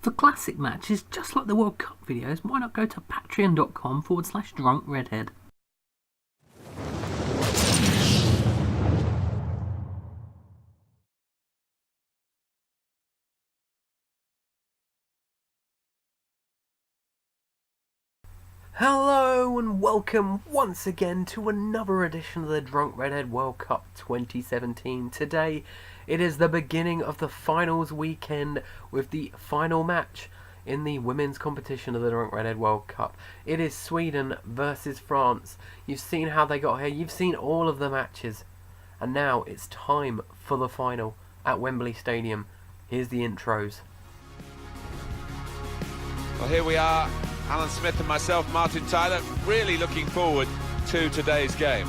For classic matches, just like the World Cup videos, why not go to patreon.com/drunkredhead. Hello and welcome once again to another edition of the Drunk Redhead World Cup 2017. Today it is the beginning of the finals weekend with the final match in the women's competition of the Drunk Redhead World Cup. It is Sweden versus France. You've seen how they got here, you've seen all of the matches, and now it's time for the final at Wembley Stadium. Here's the intros. Well, here we are, Alan Smith and myself, Martin Tyler, really looking forward to today's game.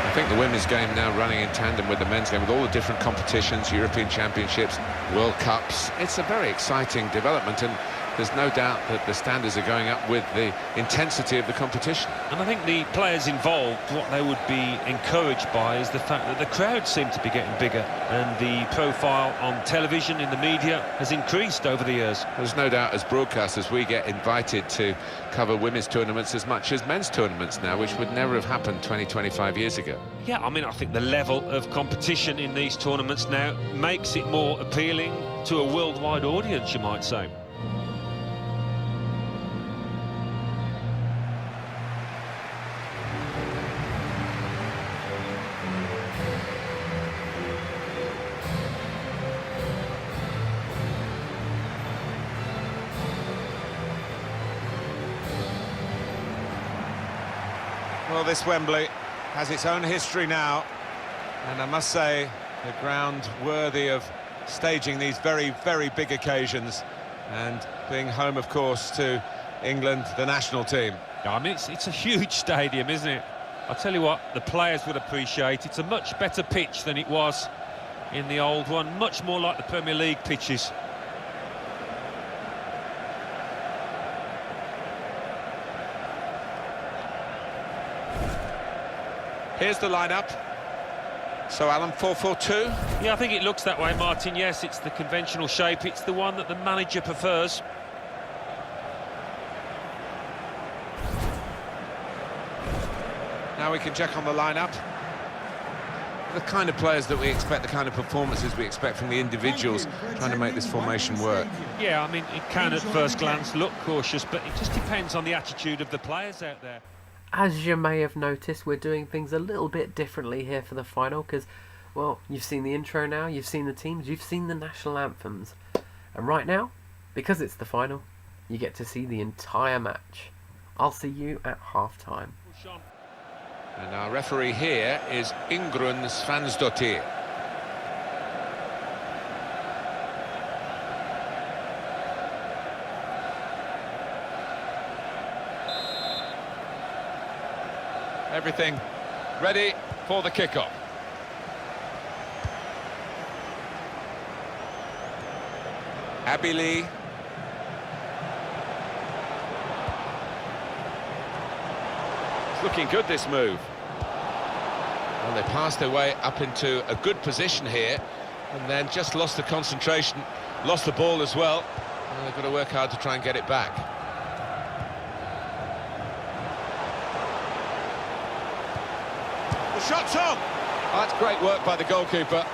I think the women's game now running in tandem with the men's game, with all the different competitions, European Championships, World Cups. It's a very exciting development, and there's no doubt that the standards are going up with the intensity of the competition. And I think the players involved, what they would be encouraged by is the fact that the crowds seem to be getting bigger, and the profile on television, in the media, has increased over the years. There's no doubt, as broadcasters, we get invited to cover women's tournaments as much as men's tournaments now, which would never have happened 20, 25 years ago. Yeah, I mean, I think the level of competition in these tournaments now makes it more appealing to a worldwide audience, you might say. Well, this Wembley has its own history now, and I must say, the ground worthy of staging these very, very big occasions, and being home, of course, to England, the national team. I mean, it's a huge stadium, isn't it? I'll tell you what, the players would appreciate. It's a much better pitch than it was in the old one, much more like the Premier League pitches. Here's the lineup. So, Alan, 4-4-2? Yeah, I think it looks that way, Martin. Yes, it's the conventional shape. It's the one that the manager prefers. Now we can check on the lineup. The kind of players that we expect, the kind of performances we expect from the individuals trying to make this formation work. Yeah, I mean, it can at first glance look cautious, but it just depends on the attitude of the players out there. As you may have noticed, we're doing things a little bit differently here for the final because, well, you've seen the intro now, you've seen the teams, you've seen the national anthems. And right now, because it's the final, you get to see the entire match. I'll see you at half-time. And our referee here is Ingrun Svansdottir. Everything ready for the kickoff. Abby Lee. It's looking good, this move. Well, they passed their way up into a good position here, and then just lost the concentration, lost the ball as well. And they've got to work hard to try and get it back. The shot's on! Oh, that's great work by the goalkeeper.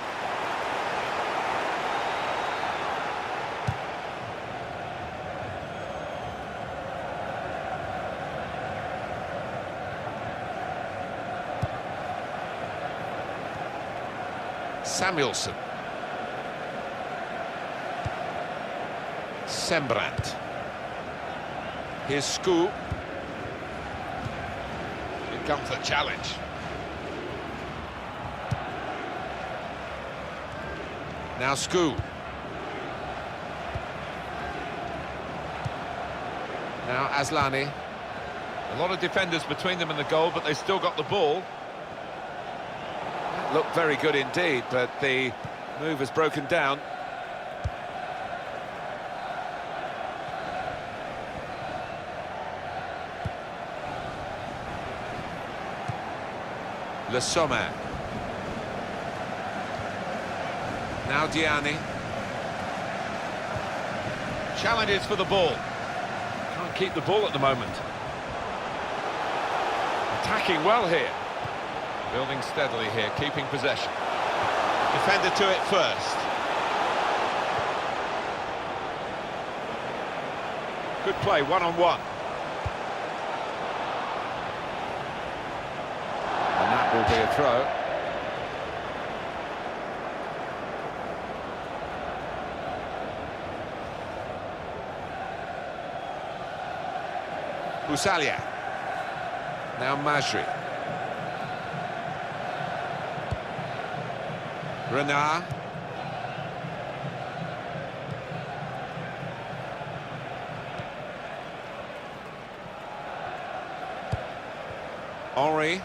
Samuelson. Sembrant. Here's Skoo. Here comes the challenge. Now Skoo. Now Aslani. A lot of defenders between them and the goal, but they still got the ball. That looked very good indeed, but the move has broken down. Le Sommer. Now Diani. Challenges for the ball. Can't keep the ball at the moment. Attacking well here. Building steadily here, keeping possession. Defender to it first. Good play, one-on-one. And that will be a throw. Usalia. Now Masri. Renard. Henry.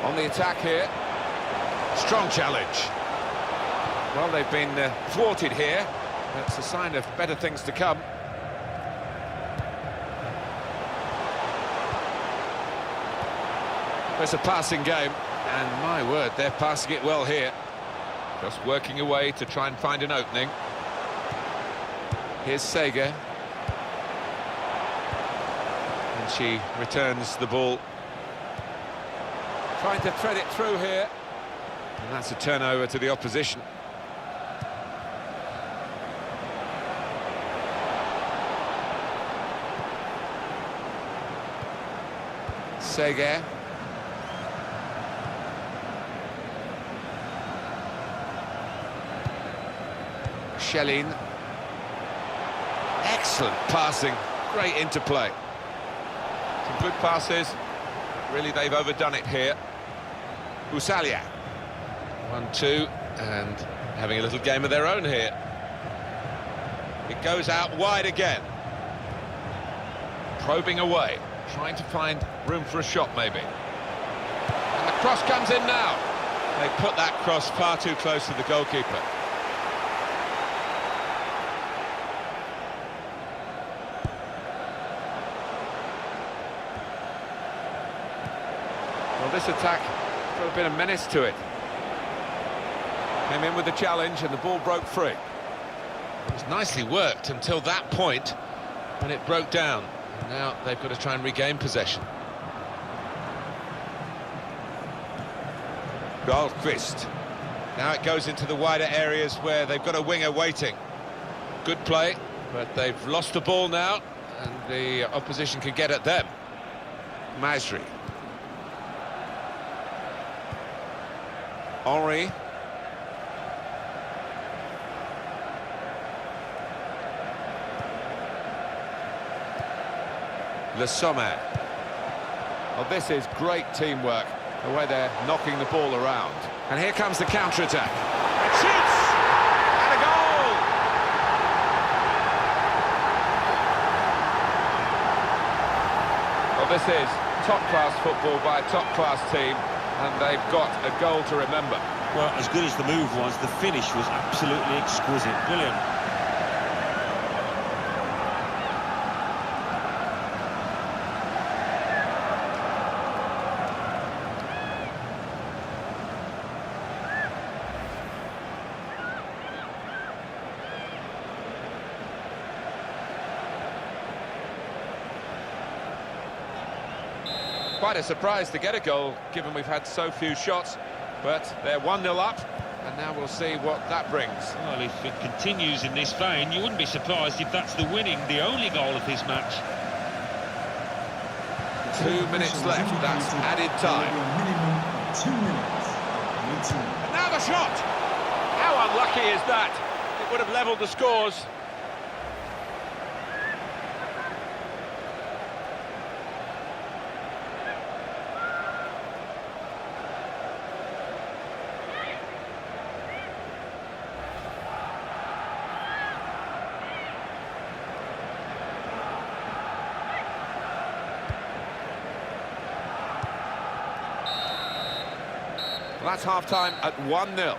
On the attack here. Strong challenge. Well, they've been thwarted here. That's a sign of better things to come. It's a passing game, and my word, they're passing it well here. Just working away to try and find an opening. Here's Sega. And she returns the ball. Trying to thread it through here. And that's a turnover to the opposition. Sega. Shelin. Excellent passing, great interplay. Some good passes. Really, they've overdone it here. Usalia. 1-2, and having a little game of their own here. It goes out wide again. Probing away, trying to find room for a shot maybe. And the cross comes in now. They put that cross far too close to the goalkeeper. Well, this attack got a bit of menace to it. Came in with the challenge and the ball broke free. It was nicely worked until that point when it broke down. And now they've got to try and regain possession. Dahlqvist. Now it goes into the wider areas where they've got a winger waiting. Good play, but they've lost the ball now, and the opposition can get at them. Masri. Henry. Le Sommer. Well, this is great teamwork, the way they're knocking the ball around. And here comes the counter-attack. It shoots! And a goal! Well, this is top-class football by a top-class team, and they've got a goal to remember. Well, as good as the move was, the finish was absolutely exquisite. Brilliant. Quite a surprise to get a goal, given we've had so few shots, but they're 1-0 up, and now we'll see what that brings. Well, if it continues in this vein, you wouldn't be surprised if that's the only goal of his match. 2 minutes left, that's added time. And now the shot! How unlucky is that? It would have levelled the scores. Well, that's half-time at 1-0.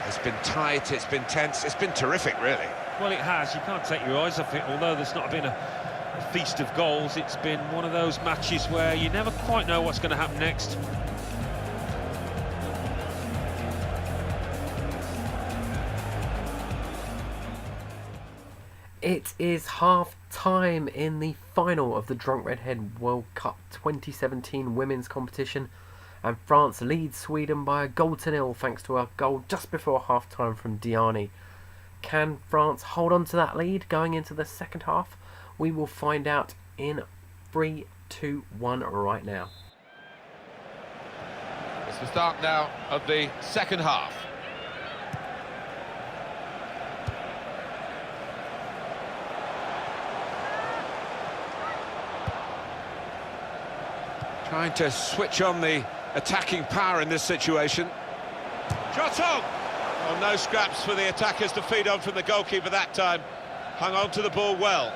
It's been tight, it's been tense, it's been terrific, really. Well, it has. You can't take your eyes off it, although there's not been a a feast of goals. It's been one of those matches where you never quite know what's going to happen next. It is half-time in the final of the Drunk Redhead World Cup 2017 women's competition, and France leads Sweden by a goal to nil thanks to a goal just before half-time from Diani. Can France hold on to that lead going into the second half? We will find out in 3, 2, 1 right now. It's the start now of the second half. Trying to switch on the attacking power in this situation. Shot on! Oh, no scraps for the attackers to feed on from the goalkeeper that time. Hung on to the ball well.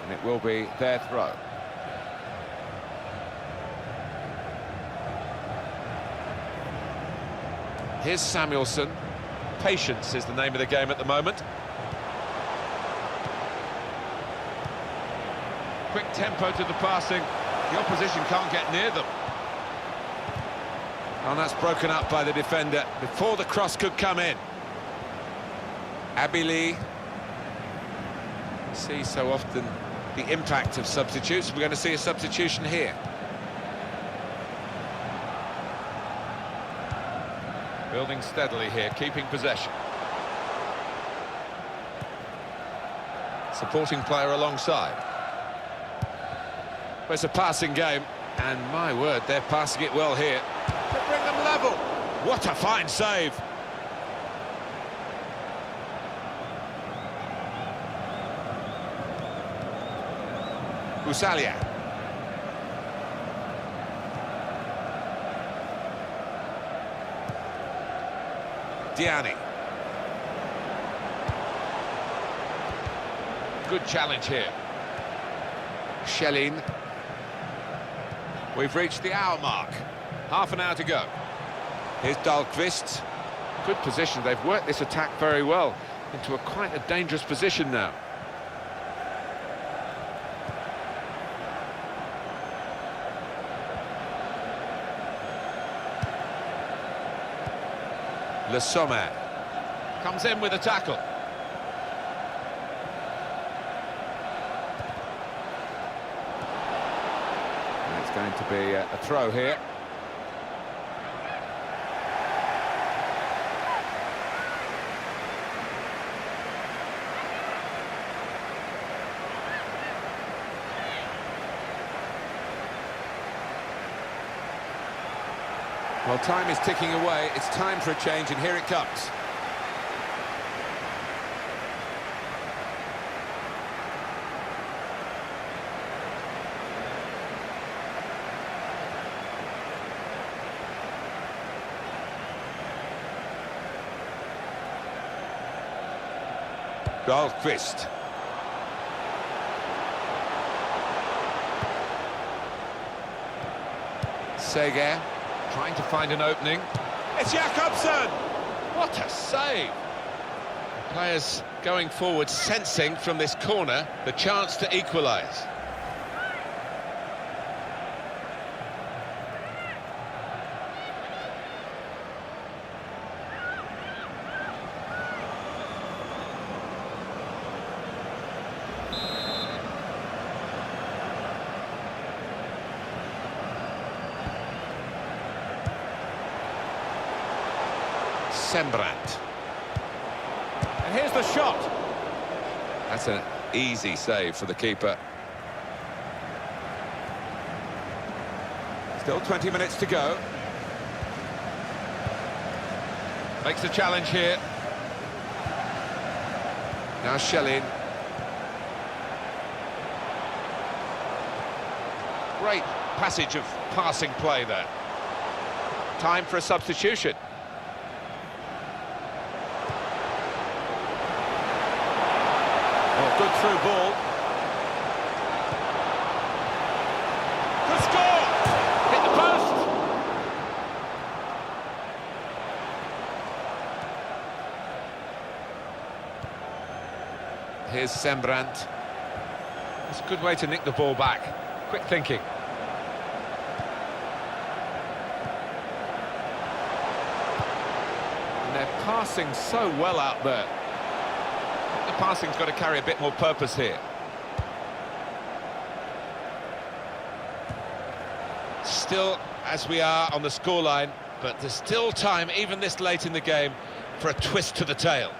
And it will be their throw. Here's Samuelson. Patience is the name of the game at the moment. Quick tempo to the passing. The opposition can't get near them. And that's broken up by the defender before the cross could come in. Abili. See so often the impact of substitutes. We're going to see a substitution here. Building steadily here, keeping possession. Supporting player alongside. Well, it's a passing game, and my word, they're passing it well here. To bring them level. What a fine save. Usalia. Diani. Good challenge here. Schelling. We've reached the hour mark. Half an hour to go. Here's Dahlqvist. Good position. They've worked this attack very well into quite a dangerous position now. Le Sommer comes in with a tackle. And it's going to be a throw here. Well, time is ticking away. It's time for a change, and here it comes. Dahlqvist. Seger. Trying to find an opening. It's Jakobsen! What a save! Players going forward, sensing from this corner the chance to equalise. Sembrant. And here's the shot. That's an easy save for the keeper. Still 20 minutes to go. Makes the challenge here. Now Schelling. Great passage of passing play there. Time for a substitution. Good through ball. Good score! Hit the post! Here's Sembrant. It's a good way to nick the ball back. Quick thinking. And they're passing so well out there. I think the passing's got to carry a bit more purpose here. Still, as we are on the scoreline, but there's still time, even this late in the game, for a twist to the tail.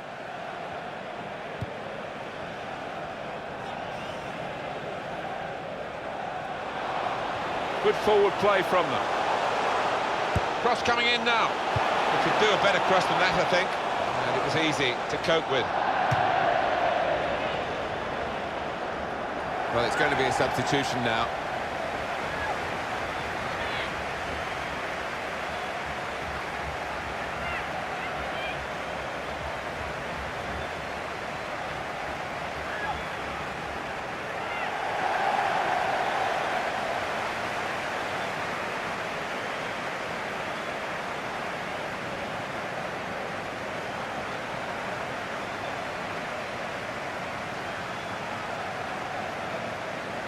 Good forward play from them. Cross coming in now. We could do a better cross than that, I think. And it was easy to cope with. Well, it's going to be a substitution now.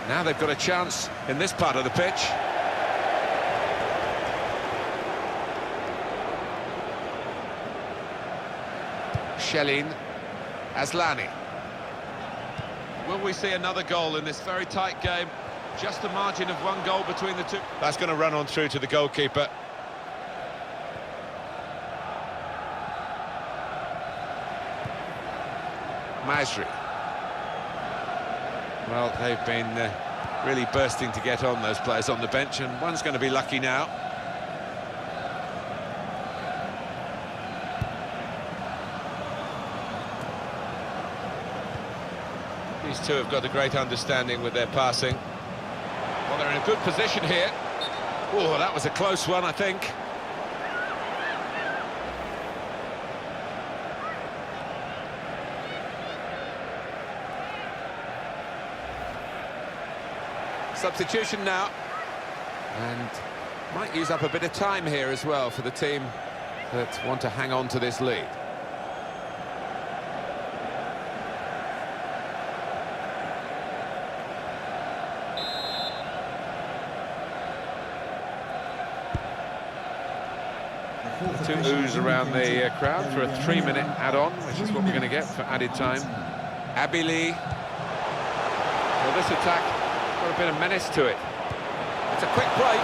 Now they've got a chance in this part of the pitch. Shelin, Aslani. Will we see another goal in this very tight game? Just a margin of one goal between the two. That's going to run on through to the goalkeeper. Masri. Well, they've been really bursting to get on, those players on the bench, and one's going to be lucky now. These two have got a great understanding with their passing. Well, they're in a good position here. Oh, that was a close one, I think. Substitution now, and might use up a bit of time here as well for the team that want to hang on to this lead. Two oohs around the crowd for a 3-minute add-on, which is what we're going to get for added time. Abili. Well, this attack got a bit of menace to it. It's a quick break.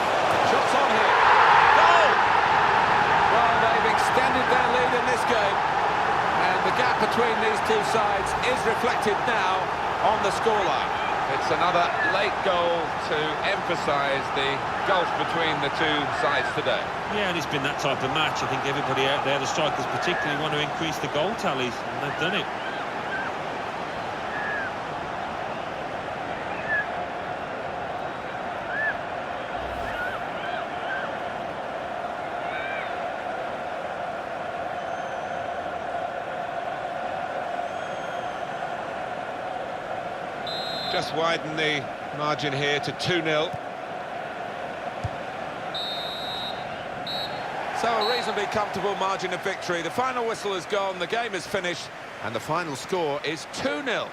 Shots on here. Goal! Well, they've extended their lead in this game, and the gap between these two sides is reflected now on the scoreline. It's another late goal to emphasise the gulf between the two sides today. Yeah, and it's been that type of match. I think everybody out there, the strikers particularly, want to increase the goal tallies, and they've done it. Just widen the margin here to 2-0. So a reasonably comfortable margin of victory. The final whistle is gone, the game is finished, and the final score is 2-0.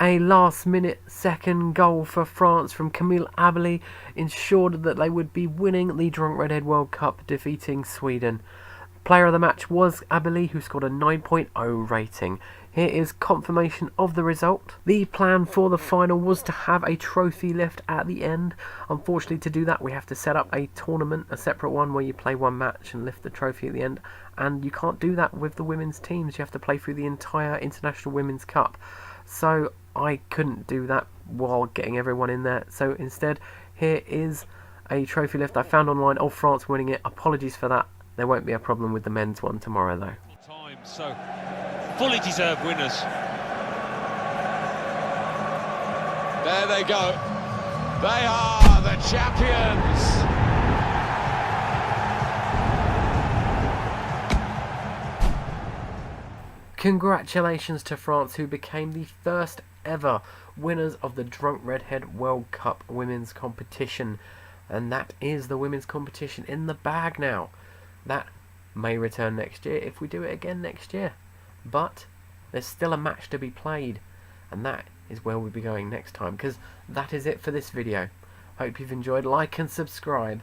A last-minute second goal for France from Camille Abili ensured that they would be winning the Drunk Redhead World Cup, defeating Sweden. Player of the match was Abili, who scored a 9.0 rating. Here is confirmation of the result. The plan for the final was to have a trophy lift at the end. Unfortunately, to do that, we have to set up a tournament, a separate one, where you play one match and lift the trophy at the end. And you can't do that with the women's teams. You have to play through the entire International Women's Cup. So I couldn't do that while getting everyone in there. So instead, here is a trophy lift I found online of France winning it. Apologies for that. There won't be a problem with the men's one tomorrow, though. Time, so fully deserved winners. There they go. They are the champions. Congratulations to France, who became the first ever winners of the Drunk Redhead World Cup women's competition. And that is the women's competition in the bag now. That may return next year if we do it again next year. But there's still a match to be played, and that is where we'll be going next time, because that is it for this video. Hope you've enjoyed. Like and subscribe.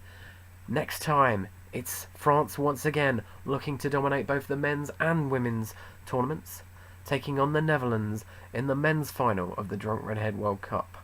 Next time, it's France once again, looking to dominate both the men's and women's tournaments, taking on the Netherlands in the men's final of the Drunk Redhead World Cup.